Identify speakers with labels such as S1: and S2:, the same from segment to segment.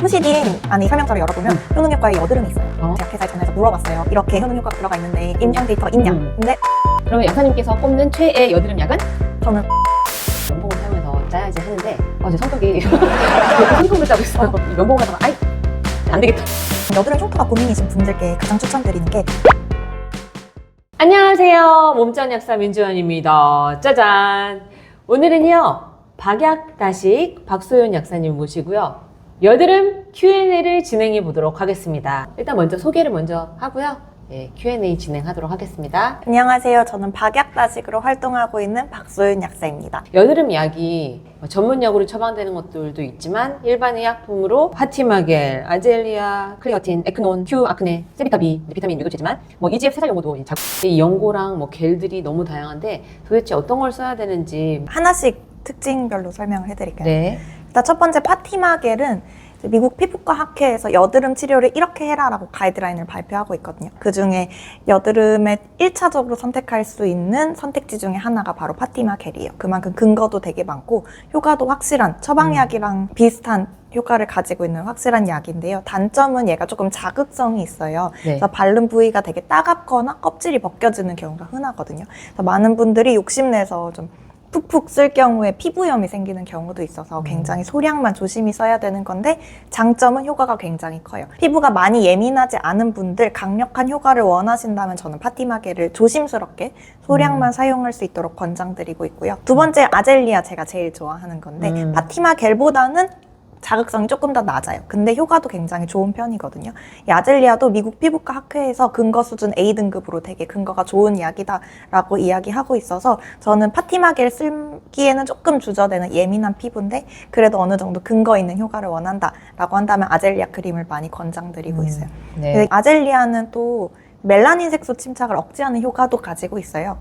S1: 후시딘 안에 설명서를 열어보면 효능 효과에 여드름이 있어요. 제약회사에 전화해서 물어봤어요. 이렇게 효능 효과가 들어가 있는데 임상 데이터가 있냐? 근데
S2: 그러면 약사님께서 꼽는 최애 여드름 약은?
S1: 저는
S2: 면봉을 사용해서 짜야지 하는데 제 성격이 손톱을 짜고 있어요. 이 면봉을 하다가 아이 안 되겠다.
S1: 여드름 흉터가 고민이신 분들께 가장 추천드리는 게
S2: 안녕하세요. 몸짱 약사 민주원입니다. 짜잔. 오늘은요 박약다식 박소연 약사님 모시고요 여드름 Q&A를 진행해 보도록 하겠습니다. 일단 먼저 소개를 먼저 하고요. Q&A 진행하도록 하겠습니다.
S1: 안녕하세요. 저는 박약다식으로 활동하고 있는 박소연 약사입니다.
S2: 여드름 약이 전문약으로 처방되는 것들도 있지만 일반의 약품으로 파티마겔, 아젤리아, 클레어틴, 에크논, 큐, 아크네, 세비타비, 비타민 유도제지만 EGF 세살 연고도 이 연고랑 연고들이 너무 다양한데 도대체 어떤 걸 써야 되는지
S1: 하나씩 특징별로 설명을 해드릴게요.
S2: 네.
S1: 일단 첫 번째 파티마겔은 미국 피부과 학회에서 여드름 치료를 이렇게 해라라고 가이드라인을 발표하고 있거든요. 그 중에 여드름에 1차적으로 선택할 수 있는 선택지 중에 하나가 바로 파티마겔이에요. 그만큼 근거도 되게 많고 효과도 확실한 처방약이랑 비슷한 효과를 가지고 있는 확실한 약인데요. 단점은 얘가 조금 자극성이 있어요.
S2: 네.
S1: 그래서 바른 부위가 되게 따갑거나 껍질이 벗겨지는 경우가 흔하거든요. 그래서 많은 분들이 욕심내서 좀 푹푹 쓸 경우에 피부염이 생기는 경우도 있어서 굉장히 소량만 조심히 써야 되는 건데 장점은 효과가 굉장히 커요. 피부가 많이 예민하지 않은 분들 강력한 효과를 원하신다면 저는 파티마겔을 조심스럽게 소량만 사용할 수 있도록 권장드리고 있고요. 두 번째 아젤리아 제가 제일 좋아하는 건데 파티마겔보다는 자극성이 조금 더 낮아요. 근데 효과도 굉장히 좋은 편이거든요. 이 아젤리아도 미국 피부과 학회에서 근거 수준 A등급으로 되게 근거가 좋은 약이다라고 이야기하고 있어서 저는 파티마겔 쓰기에는 조금 주저되는 예민한 피부인데 그래도 어느 정도 근거 있는 효과를 원한다라고 한다면 아젤리아 크림을 많이 권장드리고 있어요.
S2: 네.
S1: 아젤리아는 또 멜라닌 색소 침착을 억제하는 효과도 가지고 있어요.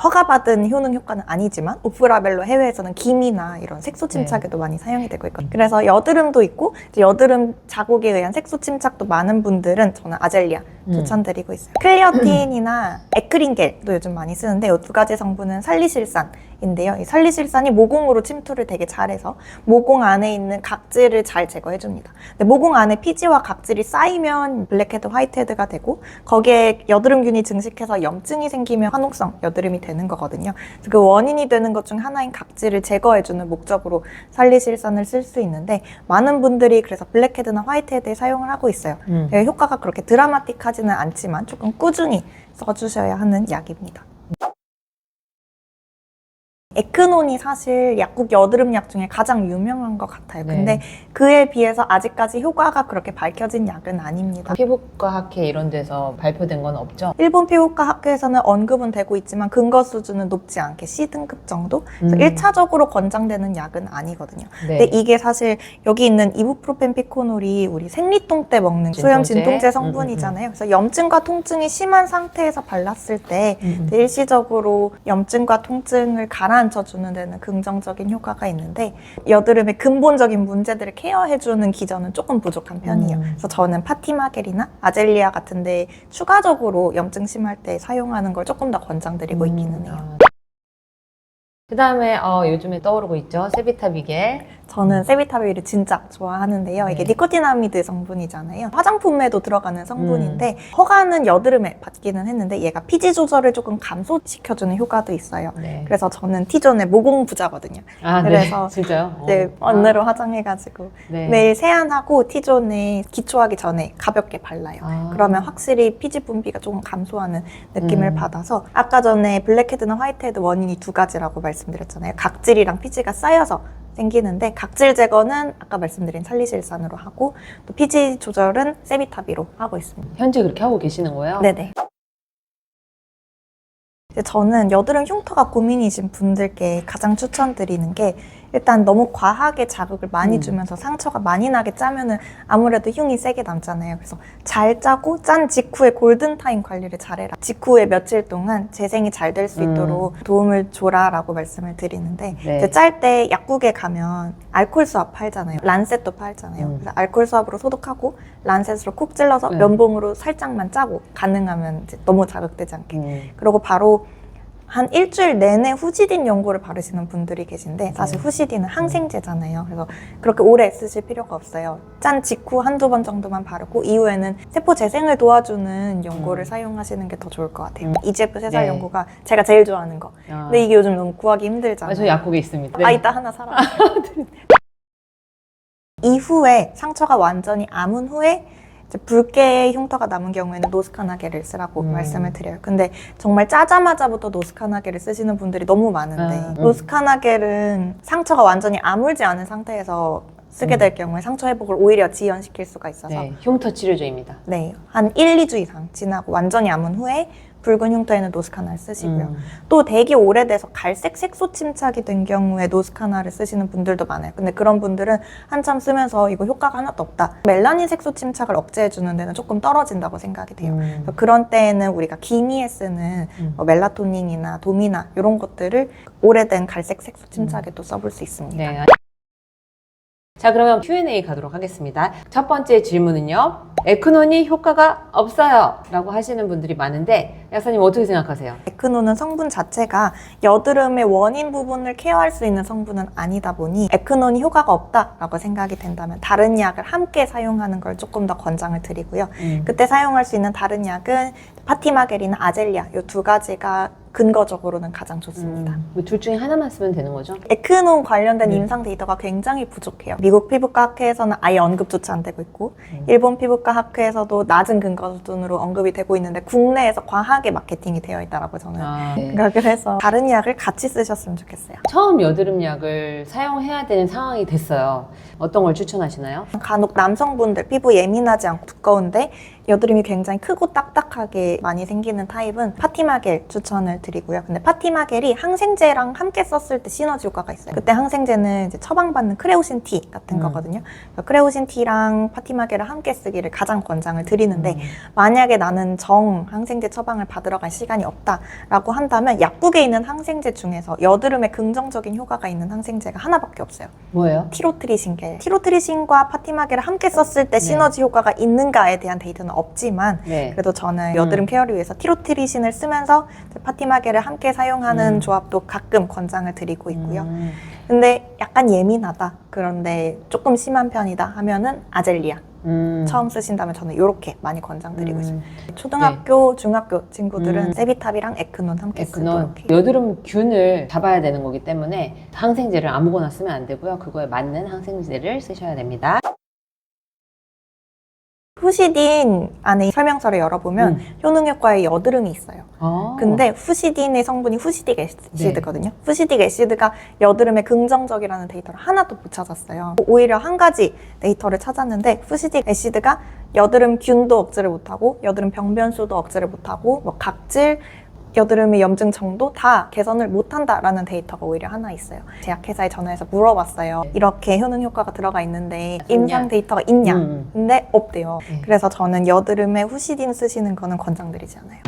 S1: 허가받은 효능 효과는 아니지만 오프라벨로 해외에서는 기미나 이런 색소 침착에도 많이 사용이 되고 있거든요. 그래서 여드름도 있고 여드름 자국에 의한 색소 침착도 많은 분들은 저는 아젤리아 추천드리고 있어요. 클리어틴이나 에크린겔도 요즘 많이 쓰는데 이 두 가지 성분은 살리실산인데요. 이 살리실산이 모공으로 침투를 되게 잘해서 모공 안에 있는 각질을 잘 제거해줍니다. 근데 모공 안에 피지와 각질이 쌓이면 블랙헤드, 화이트헤드가 되고 거기에 여드름균이 증식해서 염증이 생기면 화농성 여드름이 되는 거거든요. 그래서 그 원인이 되는 것 중 하나인 각질을 제거해주는 목적으로 살리실산을 쓸 수 있는데 많은 분들이 그래서 블랙헤드나 화이트헤드에 사용을 하고 있어요. 효과가 그렇게 드라마틱하지는 않지만 조금 꾸준히 써주셔야 하는 약입니다. 에크논이 사실 약국 여드름 약 중에 가장 유명한 것 같아요.
S2: 네.
S1: 근데 그에 비해서 아직까지 효과가 그렇게 밝혀진 약은 아닙니다.
S2: 피부과 학회 이런 데서 발표된 건 없죠?
S1: 일본 피부과 학회에서는 언급은 되고 있지만 근거 수준은 높지 않게 C등급 정도? 그래서 1차적으로 권장되는 약은 아니거든요.
S2: 네.
S1: 근데 이게 사실 여기 있는 이부프로펜 피코놀이 우리 생리통 때 먹는 수염 진통제 성분이잖아요. 그래서 염증과 통증이 심한 상태에서 발랐을 때 일시적으로 염증과 통증을 가라앉혀주는 데는 긍정적인 효과가 있는데 여드름의 근본적인 문제들을 케어해주는 기전은 조금 부족한 편이에요. 그래서 저는 파티마겔이나 아젤리아 같은 데 추가적으로 염증 심할 때 사용하는 걸 조금 더 권장드리고 있기는 해요.
S2: 그 다음에 요즘에 떠오르고 있죠. 세비타비겔.
S1: 저는 세비타비를 진짜 좋아하는데요. 이게
S2: 네.
S1: 니코티나미드 성분이잖아요. 화장품에도 들어가는 성분인데 허가는 여드름에 받기는 했는데 얘가 피지 조절을 조금 감소시켜주는 효과도 있어요.
S2: 네.
S1: 그래서 저는 T존의 모공 부자거든요. 그래서
S2: 네. 진짜요?
S1: 네, 언느로 화장해가지고
S2: 네.
S1: 매일 세안하고 T존에 기초하기 전에 가볍게 발라요. 그러면 확실히 피지 분비가 조금 감소하는 느낌을 받아서 아까 전에 블랙헤드나 화이트헤드 원인이 두 가지라고 말씀드렸잖아요. 각질이랑 피지가 쌓여서 생기는데 각질 제거는 아까 말씀드린 살리실산으로 하고 또 피지 조절은 세비타비로 하고 있습니다.
S2: 현재 그렇게 하고 계시는 거예요?
S1: 네네. 저는 여드름 흉터가 고민이신 분들께 가장 추천드리는 게 일단 너무 과하게 자극을 많이 주면서 상처가 많이 나게 짜면은 아무래도 흉이 세게 남잖아요. 그래서 잘 짜고 짠 직후에 골든타임 관리를 잘해라. 직후에 며칠 동안 재생이 잘 될 수 있도록 도움을 줘라라고 말씀을 드리는데
S2: 네.
S1: 짤 때 약국에 가면 알코올 수압 팔잖아요. 란셋도 팔잖아요. 그래서 알코올 수압으로 소독하고 란셋으로 콕 찔러서 면봉으로 살짝만 짜고 가능하면 이제 너무 자극되지 않게 그리고 바로 한 일주일 내내 후시딘 연고를 바르시는 분들이 계신데 사실
S2: 네.
S1: 후시딘은 항생제잖아요. 그래서 그렇게 오래 쓰실 필요가 없어요. 짠 직후 한두 번 정도만 바르고 이후에는 세포 재생을 도와주는 연고를 사용하시는 게 더 좋을 것 같아요. EGF 세살
S2: 네.
S1: 연고가 제가 제일 좋아하는 거. 근데 이게 요즘 너무 구하기 힘들잖아요.
S2: 저 약국에 있습니다.
S1: 아, 이따 하나 사라. 이후에 상처가 완전히 아문 후에 이제 붉게 흉터가 남은 경우에는 노스카나겔을 쓰라고 말씀을 드려요. 근데 정말 짜자마자부터 노스카나겔을 쓰시는 분들이 너무 많은데 노스카나겔은 상처가 완전히 아물지 않은 상태에서 쓰게 될 경우에 상처 회복을 오히려 지연시킬 수가 있어서
S2: 네, 흉터 치료제입니다.
S1: 네, 한 1, 2주 이상 지나고 완전히 아문 후에 붉은 흉터에는 노스카나를 쓰시고요. 또 되게 오래돼서 갈색 색소 침착이 된 경우에 노스카나를 쓰시는 분들도 많아요. 근데 그런 분들은 한참 쓰면서 이거 효과가 하나도 없다. 멜라닌 색소 침착을 억제해주는 데는 조금 떨어진다고 생각이 돼요. 그래서 그런 때에는 우리가 기미에 쓰는 뭐 멜라토닌이나 도미나 이런 것들을 오래된 갈색 색소 침착에 또 써볼 수 있습니다.
S2: 네. 자, 그러면 Q&A 가도록 하겠습니다. 첫 번째 질문은요. 에크논이 효과가 없어요 라고 하시는 분들이 많은데 약사님 어떻게 생각하세요?
S1: 에크논은 성분 자체가 여드름의 원인 부분을 케어할 수 있는 성분은 아니다 보니 에크논이 효과가 없다라고 생각이 된다면 다른 약을 함께 사용하는 걸 조금 더 권장을 드리고요. 그때 사용할 수 있는 다른 약은 파티마겔이나 아젤리아 이 두 가지가 근거적으로는 가장 좋습니다.
S2: 둘 중에 하나만 쓰면 되는 거죠?
S1: 에크논 관련된 임상 데이터가 굉장히 부족해요. 미국 피부과 학회에서는 아예 언급조차 안 되고 있고 일본 피부과 학회에서도 낮은 근거 수준으로 언급이 되고 있는데 국내에서 과하게 마케팅이 되어 있다고 저는 생각을 해서 다른 약을 같이 쓰셨으면 좋겠어요.
S2: 처음 여드름 약을 사용해야 되는 상황이 됐어요. 어떤 걸 추천하시나요?
S1: 간혹 남성분들 피부 예민하지 않고 두꺼운데 여드름이 굉장히 크고 딱딱하게 많이 생기는 타입은 파티마겔 추천을 드리고요. 근데 파티마겔이 항생제랑 함께 썼을 때 시너지 효과가 있어요. 그때 항생제는 이제 처방받는 크레오신 티 같은 거거든요. 그래서 크레오신 티랑 파티마겔을 함께 쓰기를 가장 권장을 드리는데 만약에 나는 정 항생제 처방을 받으러 갈 시간이 없다라고 한다면 약국에 있는 항생제 중에서 여드름에 긍정적인 효과가 있는 항생제가 하나밖에 없어요.
S2: 뭐예요?
S1: 티로트리신겔. 티로트리신과 파티마겔을 함께 썼을 때 시너지 효과가 있는가에 대한 데이터는 없지만 그래도 저는 여드름 케어를 위해서 티로트리신을 쓰면서 파티마겔을 함께 사용하는 조합도 가끔 권장을 드리고 있고요. 근데 약간 예민하다, 그런데 조금 심한 편이다 하면은 아젤리아 처음 쓰신다면 저는 이렇게 많이 권장드리고 있어요. 초등학교, 중학교 친구들은 세비탑이랑 에크논 함께 쓰도록 해요.
S2: 여드름 균을 잡아야 되는 거기 때문에 항생제를 아무거나 쓰면 안 되고요. 그거에 맞는 항생제를 쓰셔야 됩니다.
S1: 후시딘 안에 설명서를 열어보면 효능효과에 여드름이 있어요. 근데 후시딘의 성분이 후시딕 애시드거든요. 후시딕 애시드가 여드름에 긍정적이라는 데이터를 하나도 못 찾았어요. 오히려 한 가지 데이터를 찾았는데 후시딕 애시드가 여드름 균도 억제를 못하고 여드름 병변수도 억제를 못하고 뭐 각질, 여드름의 염증 정도 다 개선을 못한다라는 데이터가 오히려 하나 있어요. 제약회사에 전화해서 물어봤어요. 이렇게 효능 효과가 들어가 있는데 임상 데이터가 있냐? 근데 없대요. 그래서 저는 여드름에 후시딘 쓰시는 거는 권장드리지 않아요.